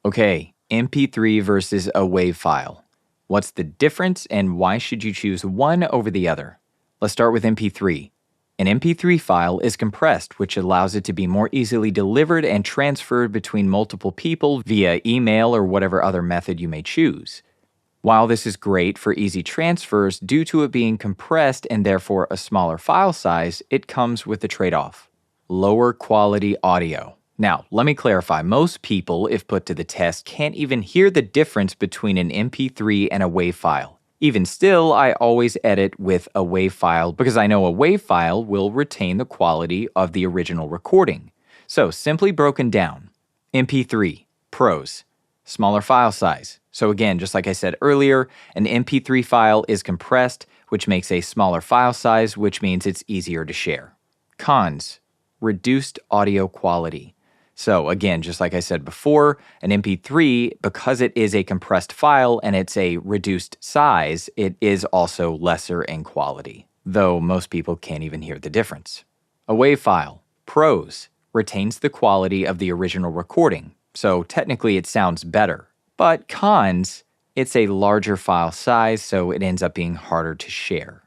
Okay, MP3 versus a WAV file. What's the difference and why should you choose one over the other? Let's start with MP3. An MP3 file is compressed, which allows it to be more easily delivered and transferred between multiple people via email or whatever other method you may choose. While this is great for easy transfers, due to it being compressed and therefore a smaller file size, it comes with a trade-off: lower quality audio. Now, let me clarify. Most people, if put to the test, can't even hear the difference between an MP3 and a WAV file. Even still, I always edit with a WAV file because I know a WAV file will retain the quality of the original recording. So, simply broken down: MP3, pros, smaller file size. So again, just like I said earlier, an MP3 file is compressed, which makes a smaller file size, which means it's easier to share. Cons: reduced audio quality. So again, just like I said before, an MP3, because it is a compressed file and it's a reduced size, it is also lesser in quality, though most people can't even hear the difference. A WAV file, pros, retains the quality of the original recording, so technically it sounds better. But cons: it's a larger file size, so it ends up being harder to share.